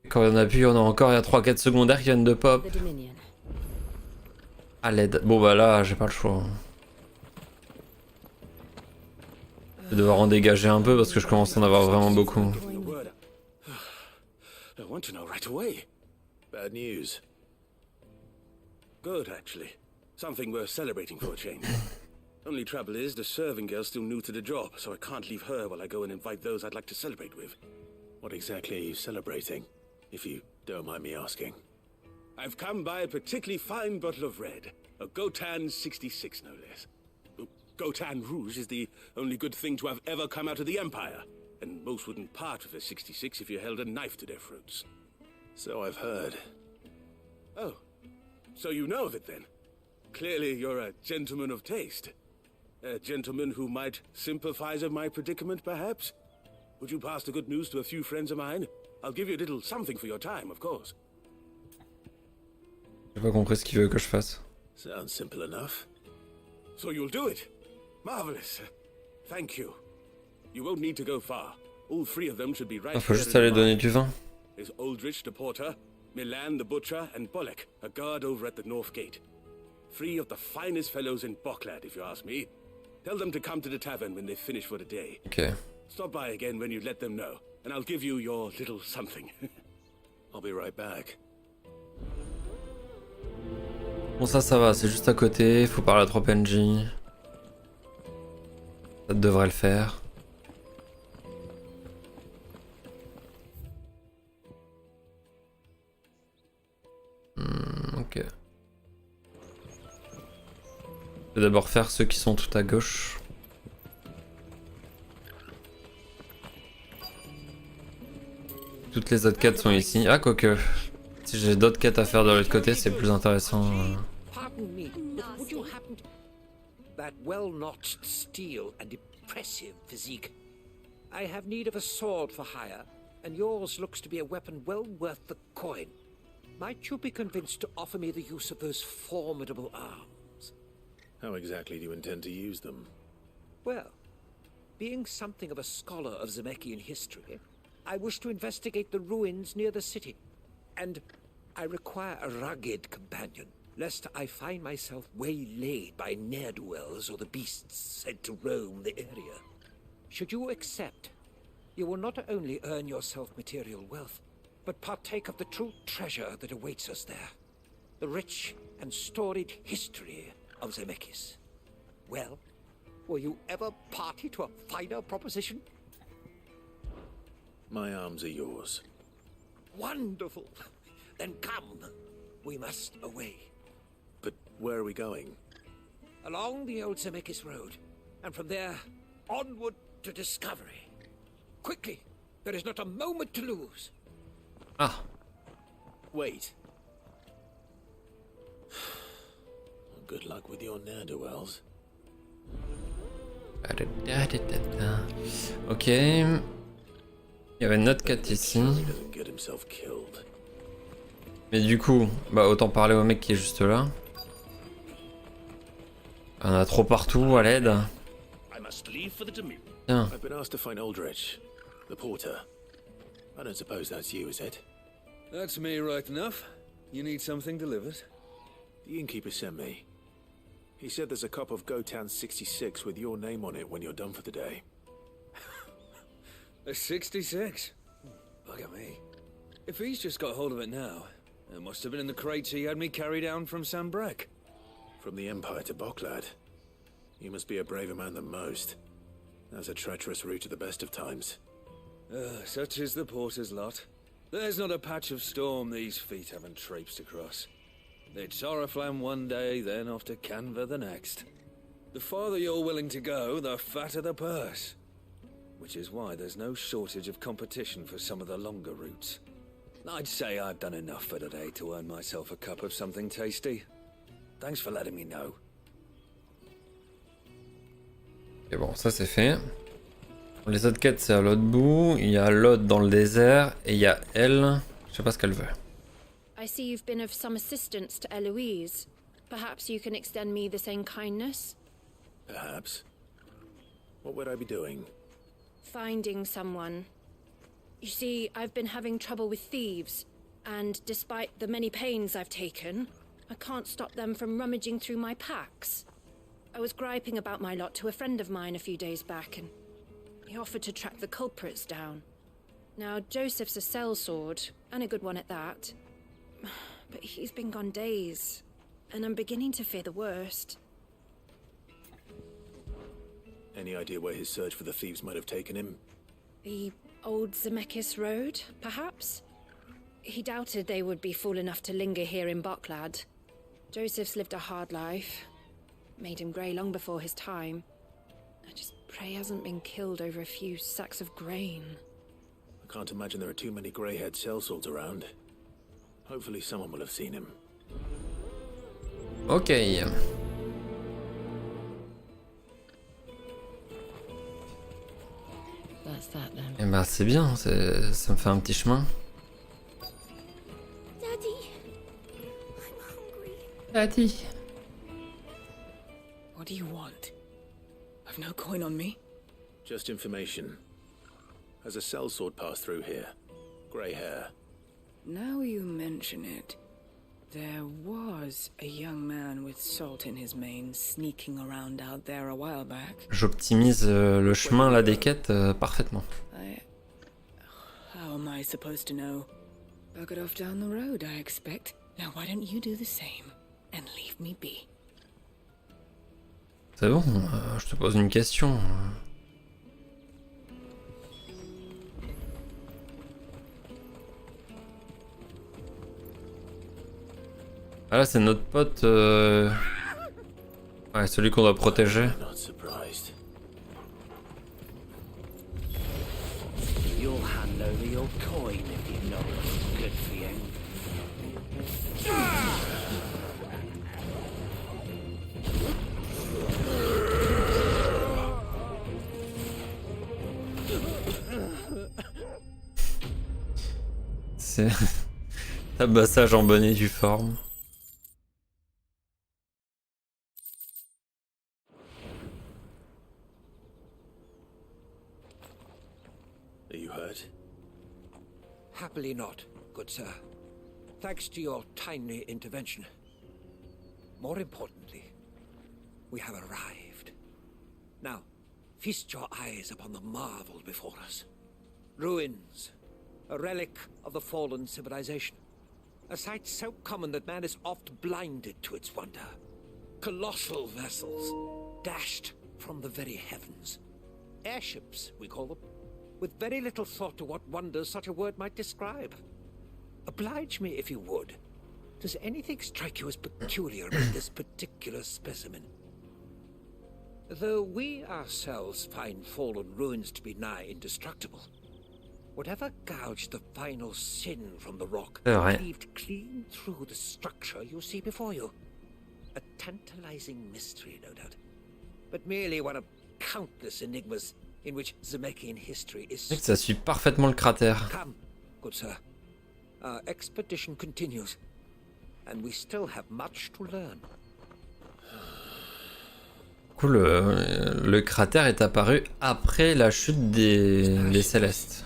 Quand on appuie, on a encore, il y a 3 quêtes secondaires qui viennent de pop. À l'aide. Bon bah là, j'ai pas le choix. Je vais devoir en dégager un peu parce que je commence à en avoir vraiment beaucoup. I want to know right away. Bad news. Good, actually. Something worth celebrating for a change. Only trouble is, the serving girl's still new to the job, so I can't leave her while I go and invite those I'd like to celebrate with. What exactly are you celebrating, if you don't mind me asking? I've come by a particularly fine bottle of red. A Gotan 66, no less. Gotan Rouge is the only good thing to have ever come out of the Empire. And most wouldn't part with a 66 if you held a knife to their throats. So I've heard. Oh, so you know of it then? Clearly you're a gentleman of taste. A gentleman who might sympathize with my predicament, perhaps? Would you pass the good news to a few friends of mine? I'll give you a little something for your time, of course. J'ai pas compris ce qu'il veut que je fasse. Sounds simple enough. So you'll do it? Marvelous. Thank you. You won't need to go far. All three of them should be right. Faut juste aller donner du vin. There's Aldrich the porter, Milan the butcher, and Bolek, a guard over at the north gate. 3 of the finest fellows in Boklad, if you ask me. Tell them to come to the tavern when they finish for the day. Ok. Stop by again when you let them know, and I'll give you your little something. I'll be right back. Bon ça va, c'est juste à côté, faut parler à 3 PNJ. Ça devrait le faire. Ok. Je vais d'abord faire ceux qui sont tout à gauche. Toutes les autres quêtes sont ici. Ah, quoique. Si j'ai d'autres quêtes à faire de l'autre côté, c'est plus intéressant. Pardon me, but would you happen to... That well-notched steel and impressive physique. I have need of a sword for hire, and yours looks to be a weapon well worth the coin. Might you be convinced to offer me the use of those formidable arms? How exactly do you intend to use them? Well, being something of a scholar of Zemeckis history, I wish to investigate the ruins near the city, and I require a rugged companion, lest I find myself waylaid by ne'er-do-wells or the beasts sent to roam the area. Should you accept, you will not only earn yourself material wealth, but partake of the true treasure that awaits us there. The rich and storied history of Zemeckis. Well, were you ever party to a finer proposition? My arms are yours. Wonderful! Then come. We must away. But where are we going? Along the old Zemeckis Road, and from there, onward to discovery. Quickly! There is not a moment to lose. Ah. Wait. Good luck with your ne'er-do-wells. Ok. Il y avait une autre quête ici. Doesn't get himself killed. Mais du coup, bah autant parler au mec qui est juste là. Il y en a trop partout à l'aide. I must leave for the Demute. Tiens. I've been asked to find Aldrich, the porter. I don't suppose that's you, is it? That's me right enough. You need something delivered? The innkeeper sent me. He said there's a cup of Gotan 66 with your name on it when you're done for the day. A 66? Look at me. If he's just got hold of it now, it must have been in the crates he had me carry down from Sambrek. From the Empire to Boklad. You must be a braver man than most. That's a treacherous route at the best of times. Such is the porter's lot. There's not a patch of storm these feet haven't traipsed across. It's Oriflamme one day, then off to Canva the next. The farther you're willing to go, the fatter the purse. Which is why there's no shortage of competition for some of the longer routes. I'd say I've done enough for today to earn myself a cup of something tasty. Thanks for letting me know. Et bon, ça c'est fait. Les autres quêtes c'est à l'autre bout. Il y a l'autre dans le désert et il y a elle. Je sais pas ce qu'elle veut. I see you've been of some assistance to Eloise. Perhaps you can extend me the same kindness? Perhaps. What would I be doing? Finding someone. You see, I've been having trouble with thieves, and despite the many pains I've taken, I can't stop them from rummaging through my packs. I was griping about my lot to a friend of mine a few days back, and he offered to track the culprits down. Now, Joseph's a sellsword, and a good one at that. But he's been gone days, and I'm beginning to fear the worst. Any idea where his search for the thieves might have taken him? The old Zemeckis Road, perhaps? He doubted they would be fool enough to linger here in Boklad. Joseph's lived a hard life. Made him grey long before his time. I just pray he hasn't been killed over a few sacks of grain. I can't imagine there are too many grey-haired sellswords around. Hopefully someone will have seen him. Ok. Eh ben c'est bien, ça me fait un petit chemin. Daddy, I'm hungry. Daddy. What do you want? I've no coin on me. Just information. Has a sellsword passed through here? Grey hair. Now you mention it, there was a young man with salt in his mane sneaking around out there a while back. J'optimise le chemin là des quêtes parfaitement. How am I supposed to know? Buggered off down the road, I expect. Now why don't you do the same and leave me be? C'est bon, je te pose une question. Ah là c'est notre pote, ouais, celui qu'on doit protéger. Not surprised. You'll hand over your coin if you know what's good for you. C'est tabassage en bonne et due forme. Are you hurt? Happily not, good sir. Thanks to your timely intervention. More importantly, we have arrived. Now, feast your eyes upon the marvel before us. Ruins, a relic of the fallen civilization. A sight so common that man is oft blinded to its wonder. Colossal vessels, dashed from the very heavens. Airships, we call them, with very little thought to what wonders such a word might describe. Oblige me if you would. Does anything strike you as peculiar about this particular specimen? Though we ourselves find fallen ruins to be nigh indestructible, whatever gouged the final sin from the rock cleaved clean through the structure you see before you. A tantalizing mystery, no doubt, but merely one of countless enigmas in which Zemeckis history is. Ça suit parfaitement le cratère. Come, good sir. Our expedition continues, and we still have much to learn. Cool, le cratère est apparu après la chute des Célestes.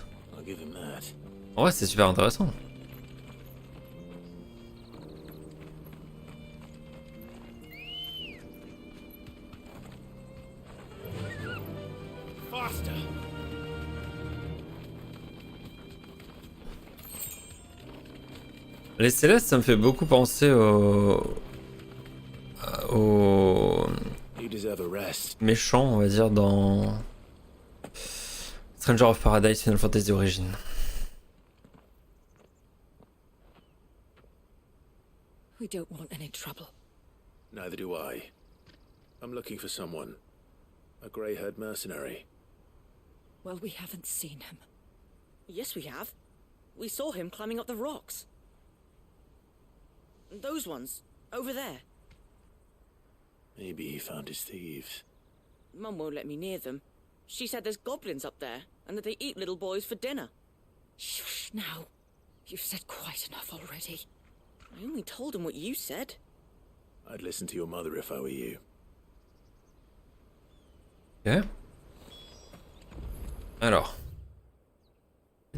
Ouais, c'est super intéressant. Les Célestes, ça me fait beaucoup penser au méchant, on va dire, dans Stranger of Paradise Final Fantasy Origins. We don't want any trouble. Neither do I. I'm looking for someone. A grey-haired mercenary. Well, we haven't seen him. Yes, we have. We saw him climbing up the rocks. Those ones, over there. Maybe he found his thieves. Mum won't let me near them. She said there's goblins up there, and that they eat little boys for dinner. Shush now. You've said quite enough already. I only told him what you said. I'd listen to your mother if I were you. Ok. Alors.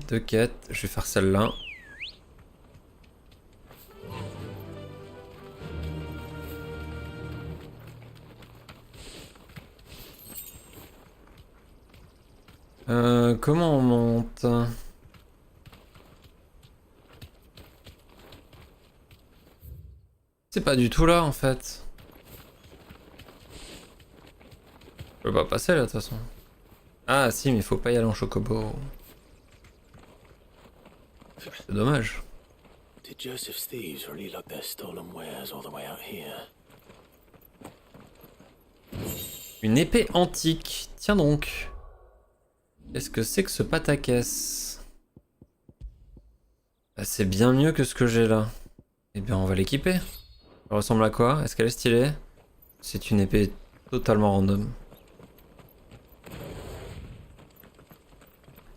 2 quêtes, je vais faire celle-là. Comment on monte? C'est pas du tout là en fait. Je peux pas passer là de toute façon. Ah si, mais il faut pas y aller en chocobo. C'est dommage. Did Joseph's thieves really lug their stolen wares all the way out here? Une épée antique. Tiens donc. Qu'est-ce que c'est que ce pataquès? Bah, c'est bien mieux que ce que j'ai là. Eh bien on va l'équiper. Elle ressemble à quoi? Est-ce qu'elle est stylée? C'est une épée totalement random.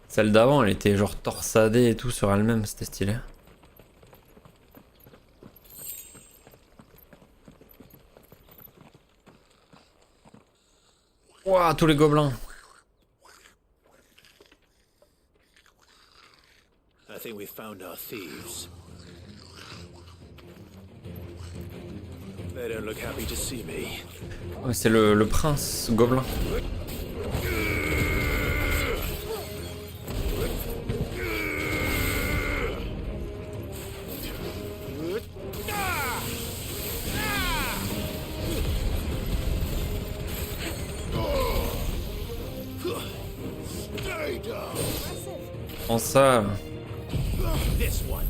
Celle d'avant, elle était genre torsadée et tout sur elle-même, c'était stylé. Ouah, tous les gobelins. I think we've found our thieves. They don't look happy to see me. Ouais, c'est le prince gobelin. Prends ça. This one.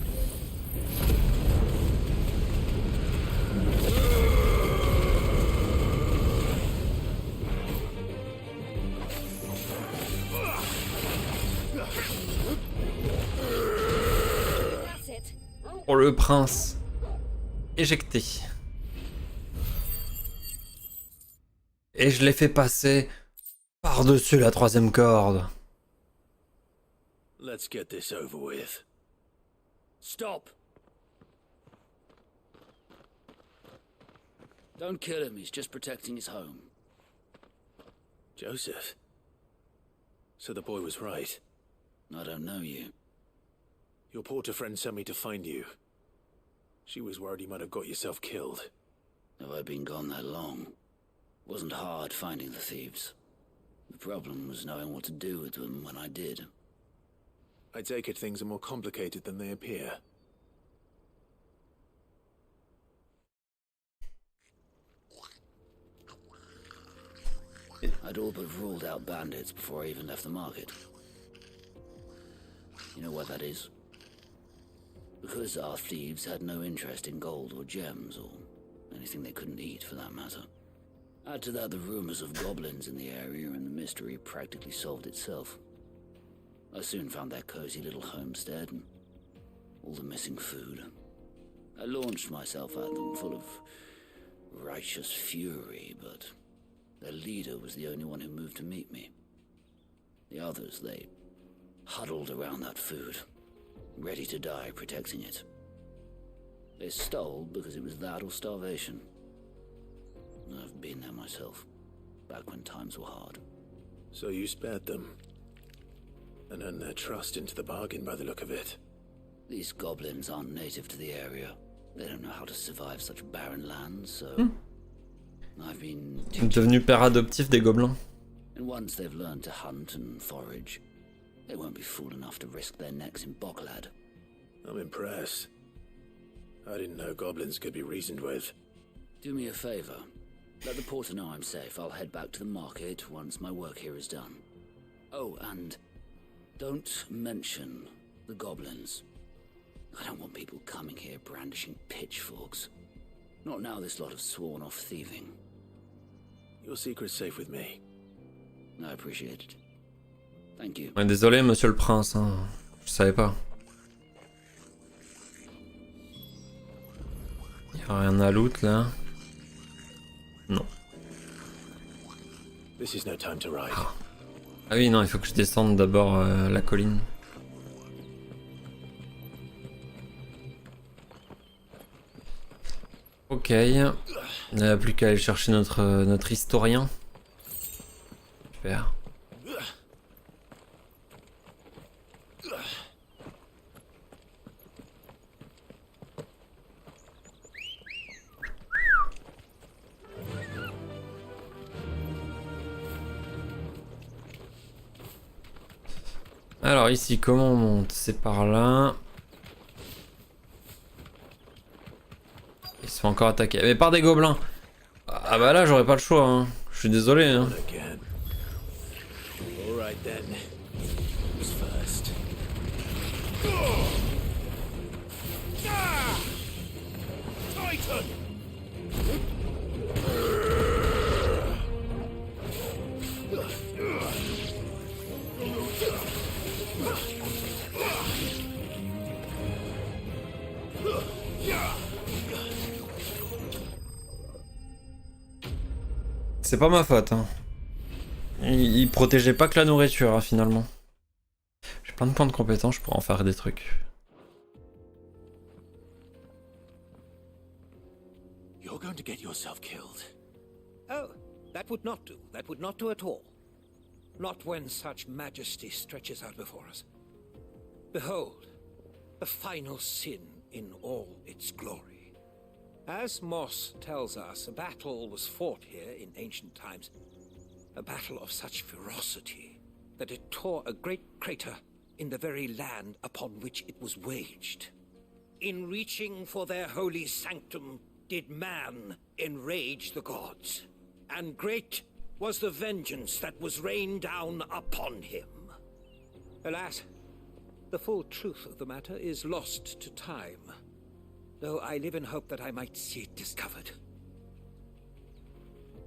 Pour le prince. Éjecté. Et je l'ai fait passer par-dessus la 3e corde. Let's get this over with. Stop! Don't kill him, he's just protecting his home. Joseph? So the boy was right. I don't know you. Your porter friend sent me to find you. She was worried you might have got yourself killed. Have I been gone that long? Wasn't hard finding the thieves. The problem was knowing what to do with them when I did. I take it things are more complicated than they appear. I'd all but ruled out bandits before I even left the market. You know why that is? Because our thieves had no interest in gold or gems, or anything they couldn't eat for that matter. Add to that the rumors of goblins in the area and the mystery practically solved itself. I soon found their cozy little homestead and all the missing food. I launched myself at them full of righteous fury, but their leader was the only one who moved to meet me. The others, they huddled around that food, ready to die protecting it. They stole because it was that or starvation. I've been there myself, back when times were hard. So you spared them? And earned their trust into the bargain by the look of it. These goblins aren't native to the area. They don't know how to survive such barren lands, so I've been Devenu père adoptif des gobelins. And once they've learned to hunt and forage, they won't be fool enough to risk their necks in Bocklad. I'm impressed. I didn't know goblins could be reasoned with. Do me a favor. Let the porter know I'm safe. I'll head back to the market once my work here is done. Oh, and don't mention the goblins. I don't want people coming here brandishing pitchforks. Not now this lot have sworn off thieving. Your secret's safe with me. I appreciate it. Thank you. Ouais, désolé, monsieur le prince, hein. Je savais pas. Y'a rien à loot là. Non. This is no time to ride. Ah oui, non, il faut que je descende d'abord la colline. Ok. Il n'y a plus qu'à aller chercher notre historien. Super. Alors ici, comment on monte? C'est par là. Ils se font encore attaquer. Mais par des gobelins. Ah bah là, j'aurais pas le choix. Hein. Je suis désolé. Hein. Again. All right then. Who's first? Titan! C'est pas ma faute. Hein. Il protégeait pas que la nourriture, hein, finalement. J'ai plein de points de compétence, je pourrais en faire des trucs. You're going to get yourself killed. Oh, that would not do. That would not do at all. Not when such majesty stretches out before us. Behold, the final sin in all its glory. As Moss tells us, a battle was fought here in ancient times. A battle of such ferocity that it tore a great crater in the very land upon which it was waged. In reaching for their holy sanctum, did man enrage the gods, and great was the vengeance that was rained down upon him. Alas, the full truth of the matter is lost to time, though I live in hope that I might see it discovered.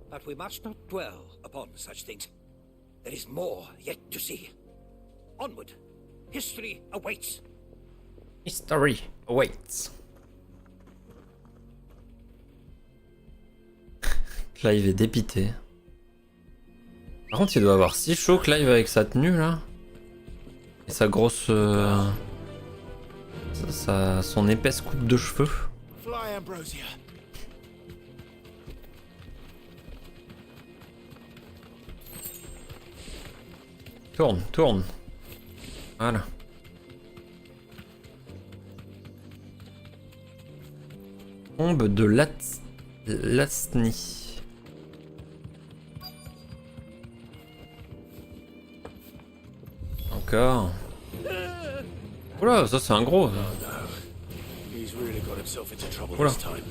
But we must not dwell upon such things. There is more yet to see. Onward. History awaits. History awaits. Clive est dépité. Par contre, il doit avoir si chaud, Clive, avec sa tenue là. Et sa grosse. Son épaisse coupe de cheveux. Fly, Ambrosia. Tourne, tourne. Voilà. Tombe de Lasny. Encore. Oula, ça c'est un gros. He's really got himself into trouble Oula. this time.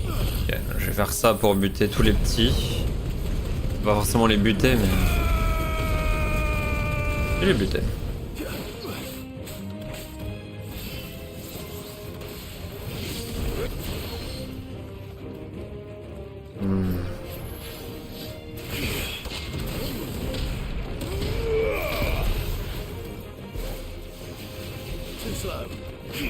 Ok, je vais faire ça pour buter tous les petits. Pas forcément les buter, mais. Je vais les buter. Too slow. Ok.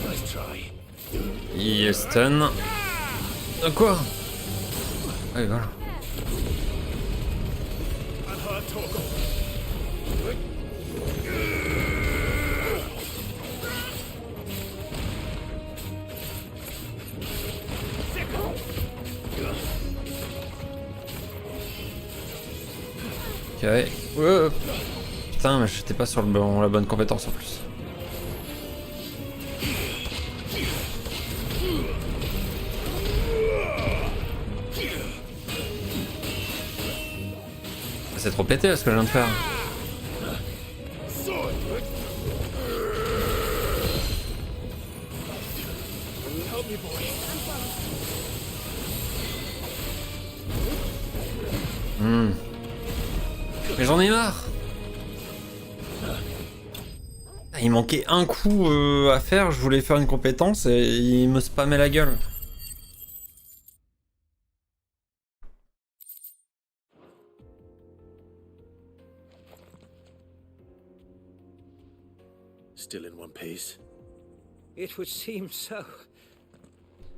Nice try. Il est stun. Quoi? Ouais, voilà. Unheard Torgal. Ok. Putain, mais j'étais pas sur la bonne compétence en plus. C'est trop pété ce que je viens de faire. Help me, boy. Mais j'en ai marre. Ah, il manquait un coup à faire, je voulais faire une compétence et il me spammait la gueule. Still in one piece. It would seem so.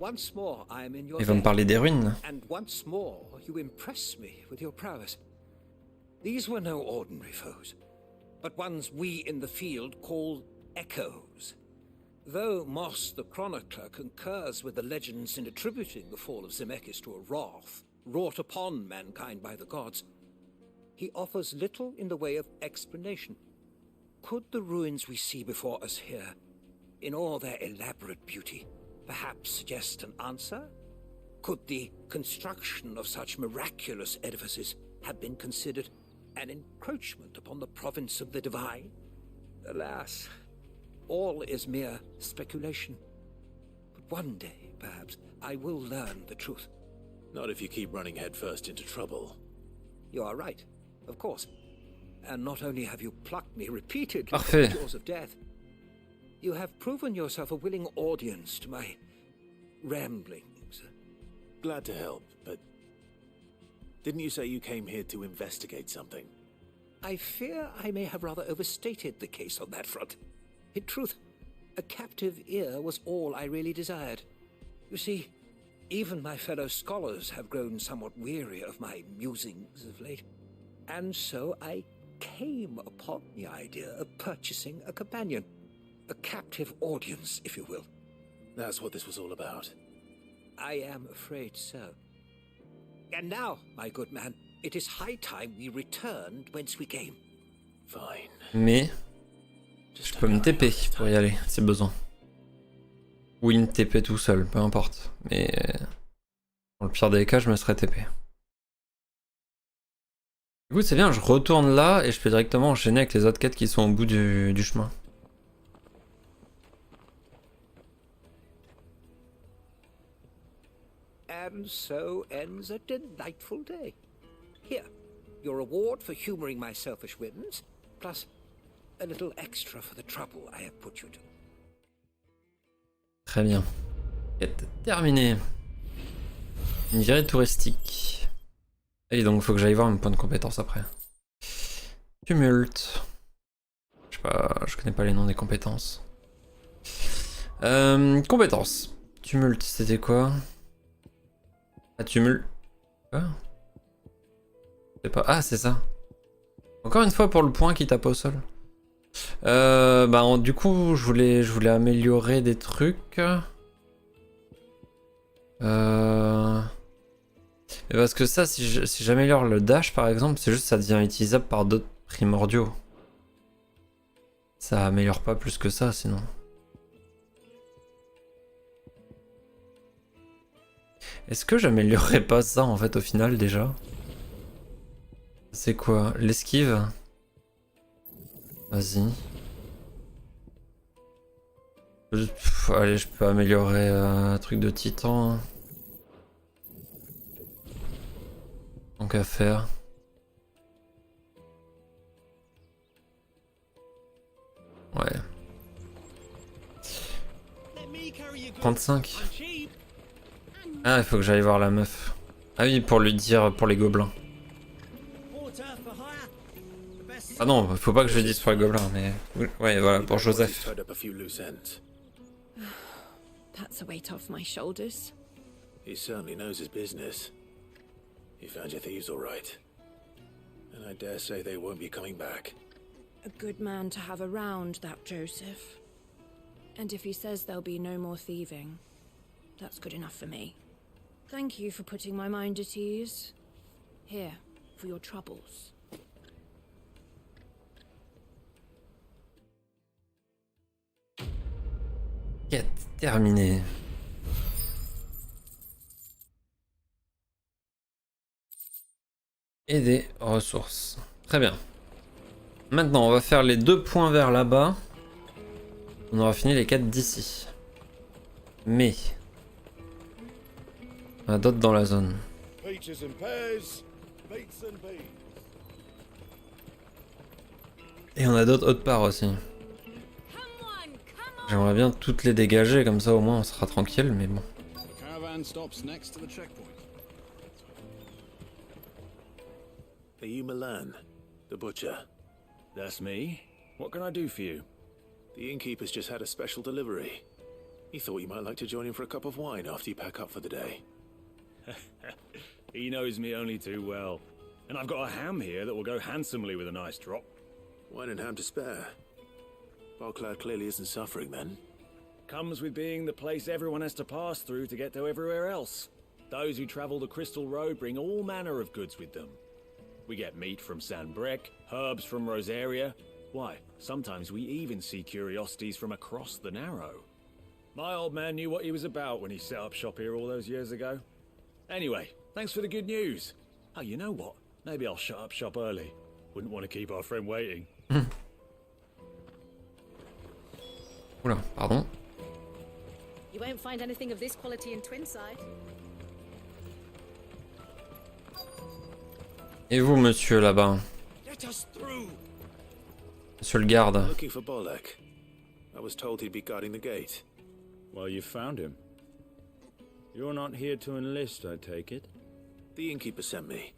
Once more I am in your Il va me debt, parler des ruines. and once more you impress me with your prowess. These were no ordinary foes, but ones we in the field call echoes. Though Moss the Chronicler concurs with the legends in attributing the fall of Zemeckis to a wrath wrought upon mankind by the gods, he offers little in the way of explanation. could the ruins we see before us here, in all their elaborate beauty, perhaps suggest an answer? Could the construction of such miraculous edifices have been considered an encroachment upon the province of the divine? Alas, all is mere speculation. But one day, perhaps, I will learn the truth. Not if you keep running headfirst into trouble. You are right, of course. And not only have you plucked me repeatedly from Parfait. the jaws of death, you have proven yourself a willing audience to my ramblings. Glad to help, but didn't you say you came here to investigate something? I fear I may have rather overstated the case on that front. In truth, a captive ear was all I really desired. You see, even my fellow scholars have grown somewhat weary of my musings of late. And so I came upon the idea of purchasing a companion. A captive audience, if you will. That's what this was all about. I am afraid so. And now, my good man, it is high time we returned whence we came. Fine. Mais je peux me TP pour y aller si besoin. Ou une TP tout seul, peu importe. Mais dans le pire des cas, je me serais TP. Écoute, c'est bien, je retourne là et je peux directement enchaîner avec les autres quêtes qui sont au bout du chemin. And so ends a delightful day. Here, your reward for humoring my selfish whims, plus a little extra for the trouble I have put you to. Très bien. Quête terminée. Une virée touristique. Et donc faut que j'aille voir mes points de compétence après. Tumulte. Je sais pas, je connais pas les noms des compétences. Compétences. Tumulte, c'était quoi? Ah, tumulte. Quoi? C'est pas. Ah, c'est ça. Encore une fois pour le point qui tape au sol. Du coup, je voulais améliorer des trucs. Parce que ça, si j'améliore le dash par exemple, c'est juste ça devient utilisable par d'autres primordiaux. Ça améliore pas plus que ça sinon. Est-ce que j'améliorerais pas ça en fait au final déjà? C'est quoi? L'esquive? Vas-y. Allez, je peux améliorer un truc de titan. Hein. Donc à faire. Ouais. 35. Ah, il faut que j'aille voir la meuf. Ah oui, pour lui dire pour les gobelins. Ah non, faut pas que je le dise pour les gobelins, mais... Ouais, voilà, pour Joseph. That's a weight off my shoulders. He certainly knows his business. You found your thieves all right. And I dare say they won't be coming back. A good man to have around, that Joseph. And if he says there'll be no more thieving, that's good enough for me. Thank you for putting my mind at ease. Here, for your troubles. Quête terminée. Et des ressources. Très bien. Maintenant, on va faire les 2 points vers là-bas. On aura fini les quêtes d'ici. Mais... on a d'autres dans la zone. Et on a d'autres autre part aussi. J'aimerais bien toutes les dégager, comme ça au moins on sera tranquille, mais bon. Are you Milan, the butcher? That's me. What can I do for you? The innkeeper's just had a special delivery. He thought you might like to join him for a cup of wine after you pack up for the day. He knows me only too well. And I've got a ham here that will go handsomely with a nice drop. Wine and ham to spare. Barclad clearly isn't suffering then. Comes with being the place everyone has to pass through to get to everywhere else. Those who travel the Crystal Road bring all manner of goods with them. We get meat from San Brec, herbs from Rosaria, Why, sometimes we even see curiosities from across the Narrow. My old man knew what he was about when he set up shop here all those years ago. Anyway, thanks for the good news. Oh, you know what? Maybe I'll shut up shop early. Wouldn't want to keep our friend waiting. Oula, pardon. You won't find anything of this quality in Twinside. Et vous, monsieur, là-bas? Let us through. Monsieur le garde. Looking for Bolek. I was told he'd be guarding the gate. Well, you found him. You're not here to enlist, I take it? The innkeeper sent me.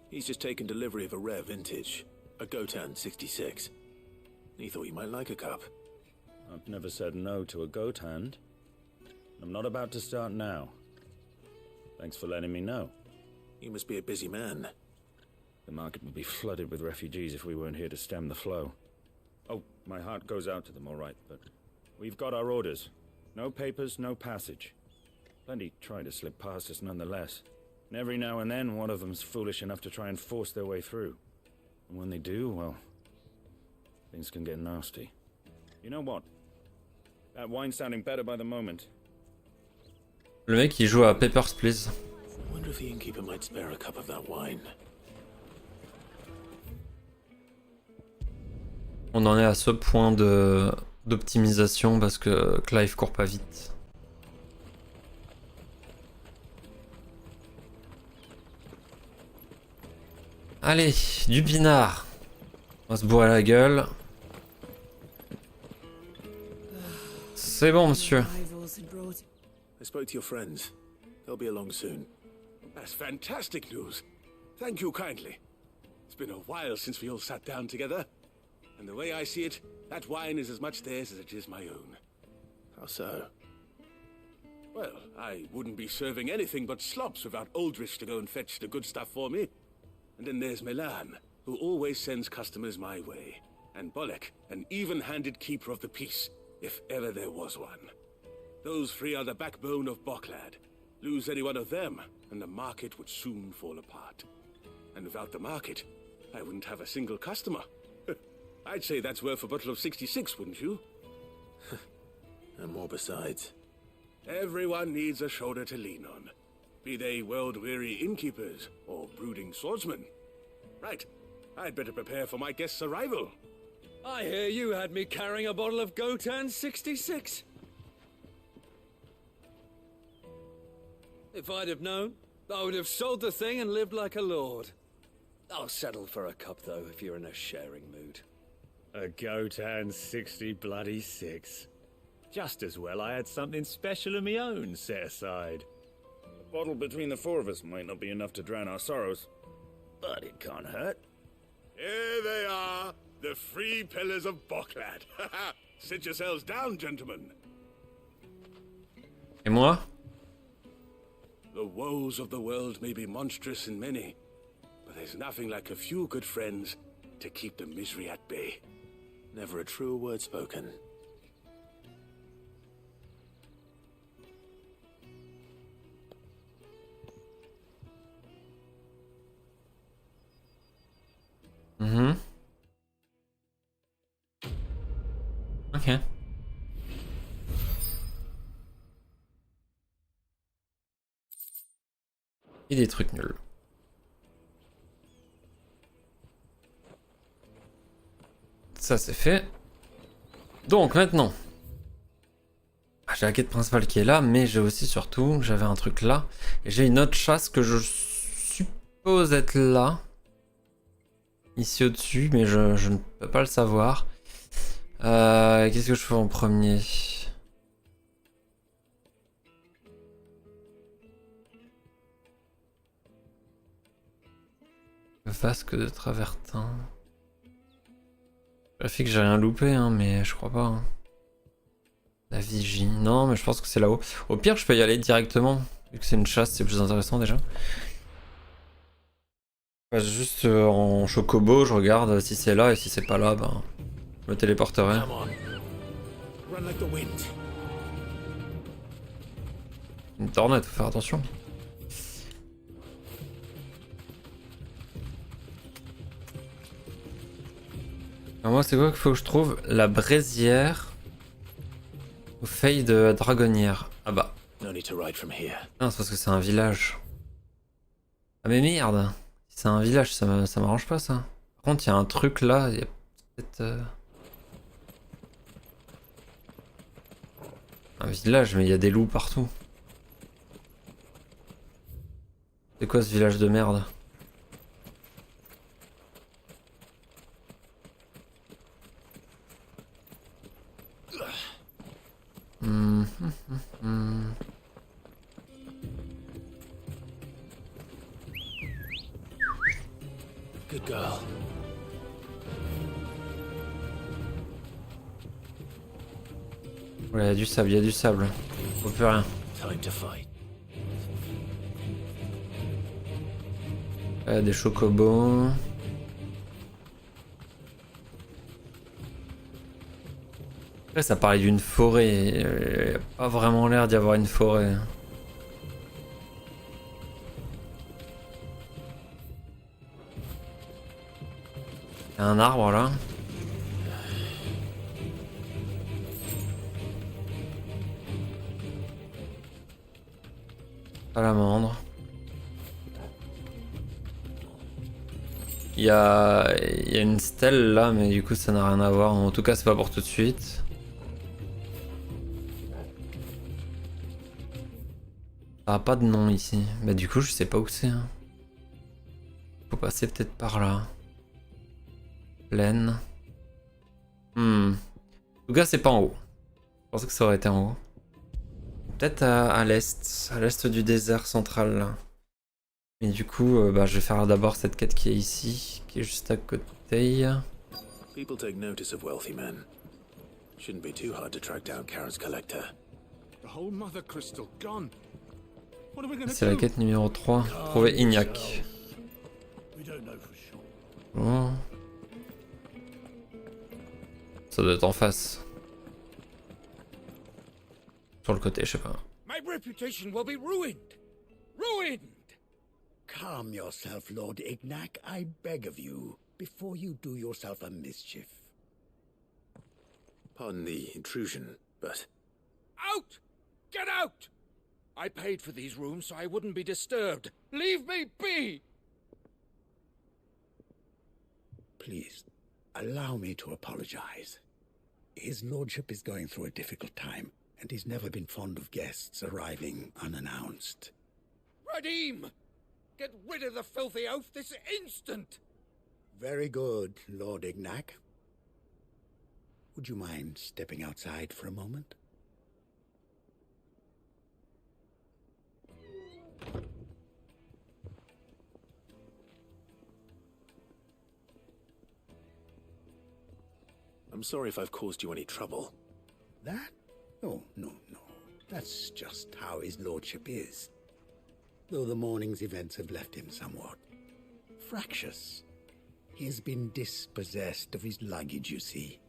He's just taken delivery of a rare vintage, a Gotan 66. He thought you might like a cup. I've never said no to a goat hand. I'm not about to start now. Thanks for letting me know. You must be a busy man. The market would be flooded with refugees if we weren't here to stem the flow. Oh, my heart goes out to them, all right, but we've got our orders. No papers, no passage. Plenty try to slip past us nonetheless. And every now and then, one of them's foolish enough to try and force their way through. And when they do, well, things can get nasty. You know what? That wine's sounding better by the moment. Le mec il joue à Papers, Please. I wonder if the innkeeper might spare a cup of that wine. On en est à ce point d'optimisation parce que Clive court pas vite. Allez, du pinard. On va se bourrer la gueule. C'est bon, monsieur. I spoke to your friends. They'll be along soon. That's fantastic news. Thank you kindly. It's been a while since we all sat down together. And the way I see it, that wine is as much theirs as it is my own. How so? Well, I wouldn't be serving anything but slops without Aldrich to go and fetch the good stuff for me. And then there's Milan, who always sends customers my way. And Bolek, an even-handed keeper of the peace, if ever there was one. Those three are the backbone of Boklad. Lose any one of them, and the market would soon fall apart. And without the market, I wouldn't have a single customer. I'd say that's worth a bottle of 66, wouldn't you? And more besides. Everyone needs a shoulder to lean on. Be they world-weary innkeepers or brooding swordsmen. Right, I'd better prepare for my guest's arrival. I hear you had me carrying a bottle of Gotan 66. If I'd have known, I would have sold the thing and lived like a lord. I'll settle for a cup, though, if you're in a sharing mood. A Gotan 60 bloody 6. Just as well I had something special of my own set aside. A bottle between the four of us might not be enough to drown our sorrows, but it can't hurt. Here they are, the three pillars of Boklad. Sit yourselves down, gentlemen. Et moi? The woes of the world may be monstrous in many, but there's nothing like a few good friends to keep the misery at bay. Never a true word spoken. Ok. Et des trucs nuls. Ça c'est fait. Donc maintenant. J'ai la quête principale qui est là, mais j'ai aussi surtout, j'avais un truc là. Et j'ai une autre chasse que je suppose être là. Ici au-dessus, mais je ne peux pas le savoir. Qu'est-ce que je fais en premier? Le vasque de travertin. Ça fait que j'ai rien loupé, hein, mais je crois pas. Hein. La vigie. Non, mais je pense que c'est là-haut. Au pire, je peux y aller directement. Vu que c'est une chasse, c'est plus intéressant déjà. Je passe juste en chocobo, je regarde si c'est là, et si c'est pas là, ben, je me téléporterai. Une tornade, faut faire attention. Alors moi c'est quoi qu'il faut que je trouve? La braisière aux feuilles de dragonnière. Ah bah. No need to ride from here. Non, c'est parce que c'est un village. Ah mais merde. Si c'est un village, ça m'arrange pas ça. Par contre il y a un truc là, il y a peut-être... un village, mais il y a des loups partout. C'est quoi ce village de merde? Good girl. Ouais, il y a du sable, il y a du sable. Faut plus rien. Time to fight. Des chocobos. Après, ça parlait d'une forêt. Il n'y a pas vraiment l'air d'y avoir une forêt. Il y a un arbre là. Salamandre. Il y a une stèle là, mais du coup ça n'a rien à voir. En tout cas, c'est pas pour tout de suite. Ça a pas de nom ici. Bah du coup, je sais pas où c'est. Hein. Faut passer peut-être par là. Plaine. En tout cas, c'est pas en haut. Je pensais que ça aurait été en haut. Peut-être à l'est du désert central là. Mais du coup, bah, je vais faire d'abord cette quête qui est ici, qui est juste à côté. People take notice of wealthy men. Shouldn't be too hard to track down Karen's collector. The whole mother crystal gone. What are we gonna C'est la do? quête numéro 3. Trouver Ignac. We don't know for sure. Oh. Ça doit être en face. Sur le côté, je sais pas. My reputation will be ruined. Ruined! Calm yourself, Lord Ignac, I beg of you, before you do yourself a mischief. Pardon the intrusion, but Out! Get out! I paid for these rooms so I wouldn't be disturbed. Leave me be! Please, allow me to apologize. His lordship is going through a difficult time, and he's never been fond of guests arriving unannounced. Radim! Get rid of the filthy oaf this instant! Very good, Lord Ignac. Would you mind stepping outside for a moment? I'm sorry if I've caused you any trouble. That? Oh, no. That's just how his lordship is. Though the morning's events have left him somewhat fractious. He has been dispossessed of his luggage, you see.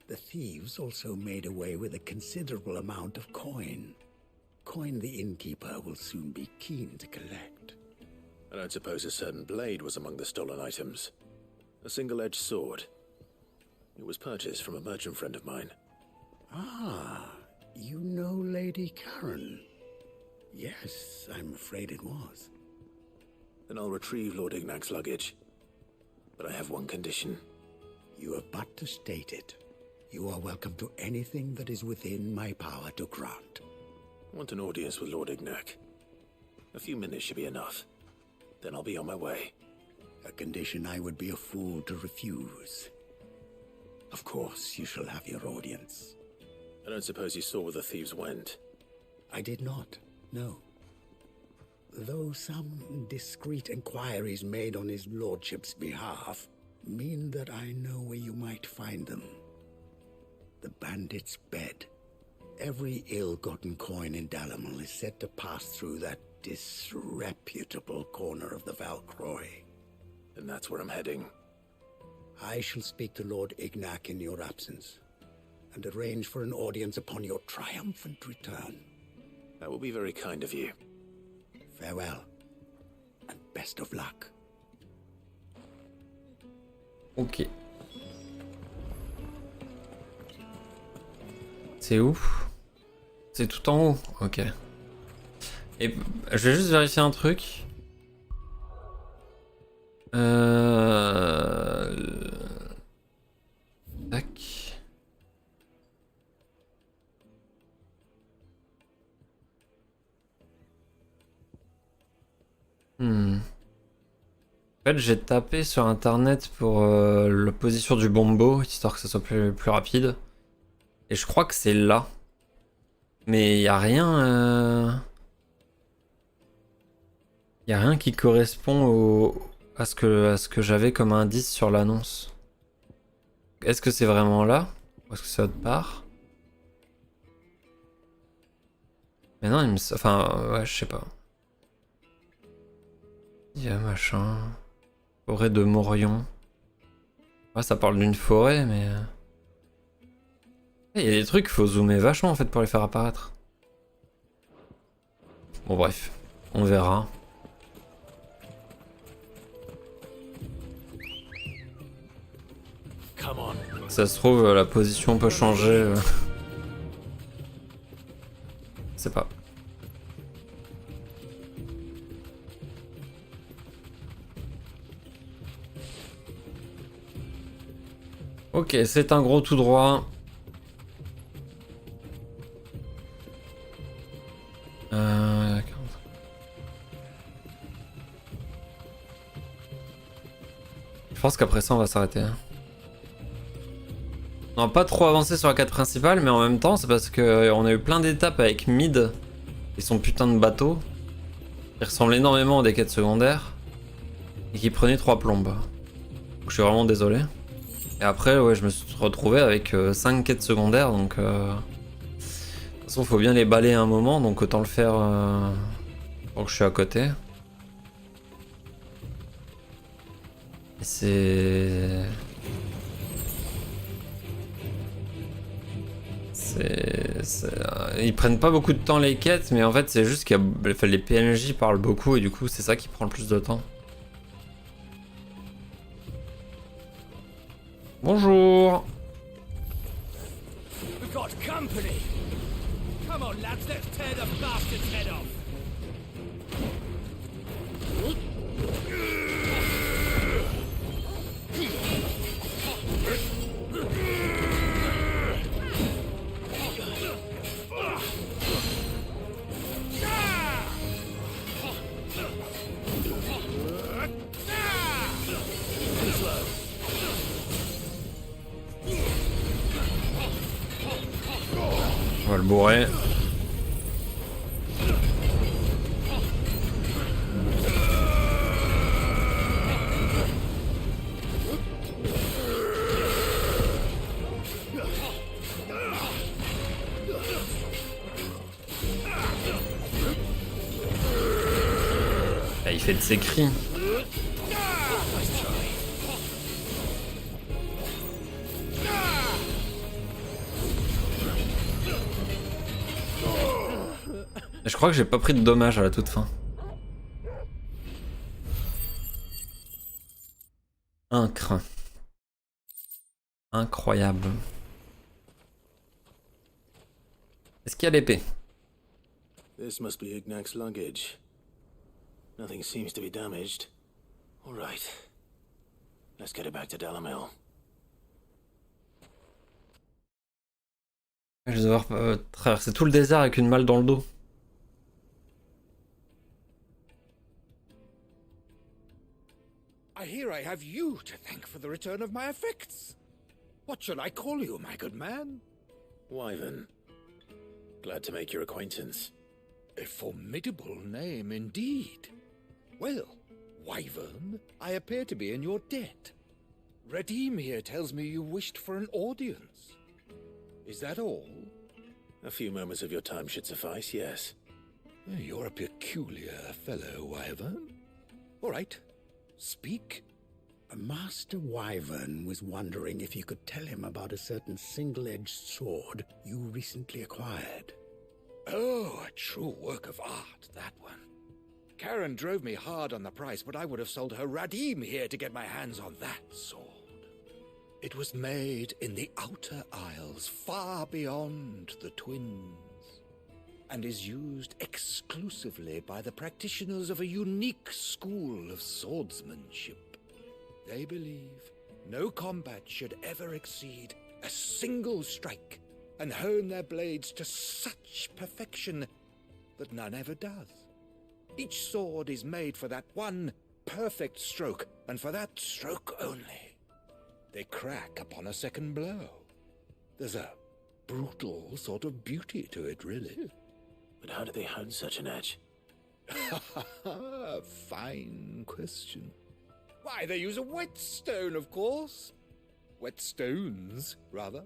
The thieves also made away with a considerable amount of coin. Coin the innkeeper will soon be keen to collect. I don't suppose a certain blade was among the stolen items. A single-edged sword. It was purchased from a merchant friend of mine. Ah, you know Lady Karen. Yes, I'm afraid it was. Then I'll retrieve Lord Ignac's luggage. But I have one condition. You have but to state it. You are welcome to anything that is within my power to grant. I want an audience with Lord Ignac. A few minutes should be enough. Then I'll be on my way. A condition I would be a fool to refuse. Of course, you shall have your audience. I don't suppose you saw where the thieves went. I did not, no. Though some discreet inquiries made on his lordship's behalf mean that I know where you might find them. The bandit's bed. Every ill-gotten coin in Dalamal is said to pass through that disreputable corner of the Valcroy. And that's where I'm heading. I shall speak to Lord Ignac in your absence, and arrange for an audience upon your triumphant return. That will be very kind of you. Farewell, and best of luck. Ok. C'est où? C'est tout en haut, ok. Et je vais juste vérifier un truc. Tac. En fait, j'ai tapé sur internet pour la position du bombo, histoire que ça soit plus rapide. Et je crois que c'est là. Mais y a rien. Y a rien qui correspond à ce que j'avais comme indice sur l'annonce. Est-ce que c'est vraiment là? Ou est-ce que c'est autre part? Mais non, enfin, ouais, je sais pas. Il y a machin. Forêt de Morion. Ouais, ça parle d'une forêt, mais. Il y a des trucs, faut zoomer vachement en fait pour les faire apparaître. Bon, bref, on verra. Ça se trouve, la position peut changer. Je sais pas. Ok, c'est un gros tout droit. Je pense qu'après ça, on va s'arrêter. On va pas trop avancer sur la quête principale, mais en même temps, c'est parce que on a eu plein d'étapes avec Mid et son putain de bateau, qui ressemble énormément à des quêtes secondaires, et qui prenait 3 plombes. Donc, je suis vraiment désolé. Et après, ouais, je me suis retrouvé avec 5 quêtes secondaires, donc... De toute façon, faut bien les balayer à un moment, donc autant le faire pendant que je suis à côté. Et c'est... Ils prennent pas beaucoup de temps les quêtes, mais en fait c'est juste que les PNJ parlent beaucoup et du coup c'est ça qui prend le plus de temps. Bonjour. We've got company. Come on, lads, let's tear the bastard's head off. On va le bourrer. Ah, il fait de ses cris. Je crois que j'ai pas pris de dommages à la toute fin. Un crin. Incroyable. Est-ce qu'il y a l'épée? This must be Ignac's luggage. Nothing seems to be damaged. All right. Let's get it back to Dalamel. Je vais devoir traverser tout le désert avec une malle dans le dos. I hear I have you to thank for the return of my effects. What shall I call you, my good man? Wyvern. Glad to make your acquaintance. A formidable name indeed. Well, Wyvern, I appear to be in your debt. Redeem here tells me you wished for an audience. Is that all? A few moments of your time should suffice, yes. You're a peculiar fellow, Wyvern. All right. Speak. Master Wyvern was wondering if you could tell him about a certain single-edged sword you recently acquired. Oh, a true work of art, that one. Karen drove me hard on the price, but I would have sold her Radim here to get my hands on that sword. It was made in the Outer Isles, far beyond the Twins, and is used exclusively by the practitioners of a unique school of swordsmanship. They believe no combat should ever exceed a single strike, and hone their blades to such perfection that none ever does. Each sword is made for that one perfect stroke, and for that stroke only. They crack upon a second blow. There's a brutal sort of beauty to it, really. But how do they hone such an edge? Fine question. Why, they use a whetstone, of course. Whetstones, rather.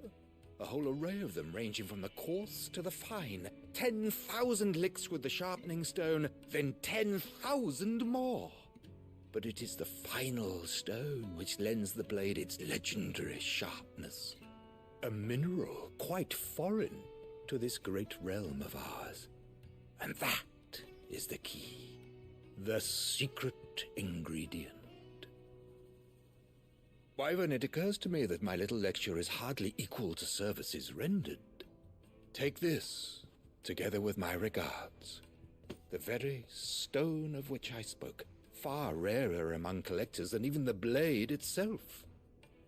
A whole array of them, ranging from the coarse to the fine. 10,000 licks with the sharpening stone, then 10,000 more. But it is the final stone which lends the blade its legendary sharpness. A mineral quite foreign to this great realm of ours. And that is the key. The secret ingredient. Wyvern, it occurs to me that my little lecture is hardly equal to services rendered. Take this, together with my regards. The very stone of which I spoke, far rarer among collectors than even the blade itself,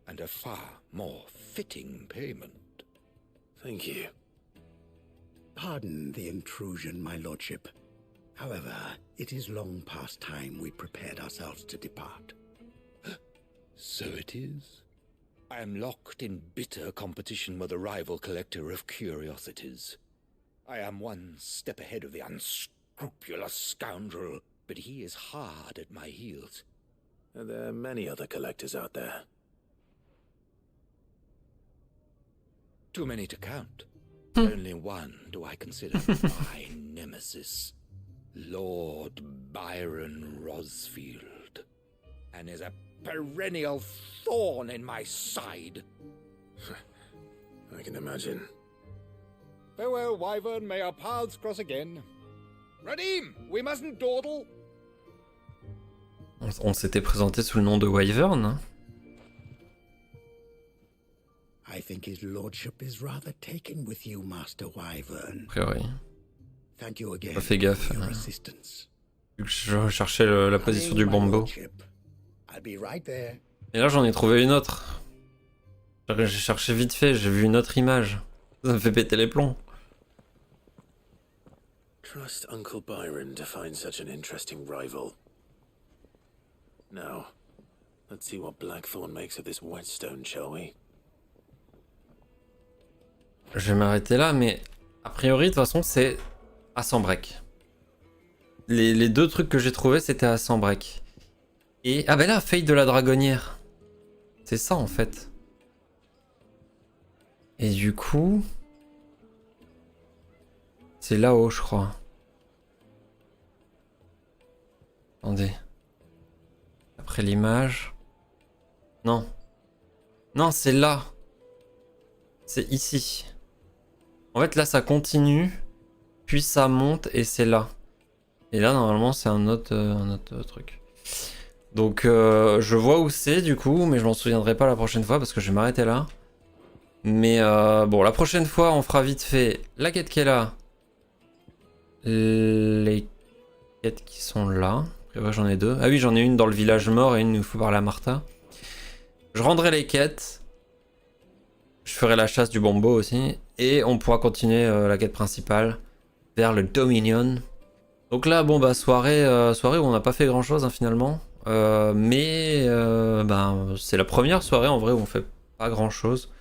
and a far more fitting payment. Thank you. Pardon the intrusion, my lordship. However, it is long past time we prepared ourselves to depart. So it is. I am locked in bitter competition with a rival collector of curiosities. I am one step ahead of the unscrupulous scoundrel, but he is hard at my heels. Are there many other collectors out there? Too many to count. Only one do I consider my nemesis, Lord Byron Rosfield, and is a perennial thorn in my side. I can imagine. Farewell, Wyvern, may our paths cross again. Radim, we mustn't dawdle. On s'était présenté sous le nom de Wyvern. Hein. I think his lordship is rather taken with you, Master Wyvern. A priori. Thank you again Pas fait gaffe. for your assistance. Je cherchais la position du bombo. I'll be right there. Et là j'en ai trouvé une autre. J'ai cherché vite fait, j'ai vu une autre image. Ça me fait péter les plombs. Trust Uncle Byron to find such an interesting rival. Now, let's see what Blackthorn makes of this whetstone, shall we? Je vais m'arrêter là, mais a priori de toute façon c'est à 100 break. Les deux trucs que j'ai trouvés c'était à 100 break. Et ah ben là, feuille de la dragonnière. C'est ça en fait. Et du coup... C'est là-haut je crois. Attendez. Après l'image... Non. Non, c'est là. C'est ici. En fait là ça continue. Puis ça monte et c'est là. Et là normalement c'est un autre truc. Donc je vois où c'est du coup, mais je m'en souviendrai pas la prochaine fois parce que je vais m'arrêter là. Mais bon, la prochaine fois on fera vite fait la quête qui est là. Les quêtes qui sont là. Après j'en ai deux. Ah oui, j'en ai une dans le village mort et une où il faut parler à Martha. Je rendrai les quêtes. Je ferai la chasse du bombo aussi. Et on pourra continuer la quête principale vers le Dominion. Donc là, bon bah soirée où on n'a pas fait grand chose hein, finalement. Mais ben, c'est la première soirée en vrai où on fait pas grand chose.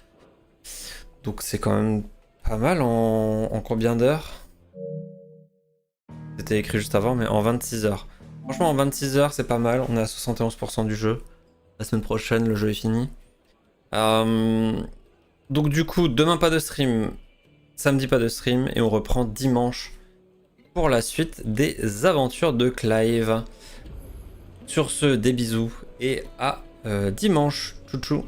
Donc c'est quand même pas mal en combien d'heures? C'était écrit juste avant, mais en 26 heures. Franchement, en 26 heures, c'est pas mal. On est à 71% du jeu. La semaine prochaine, le jeu est fini. Donc du coup, demain pas de stream. Samedi pas de stream. Et on reprend dimanche pour la suite des aventures de Clive. Sur ce, des bisous et à dimanche. Tchou tchou.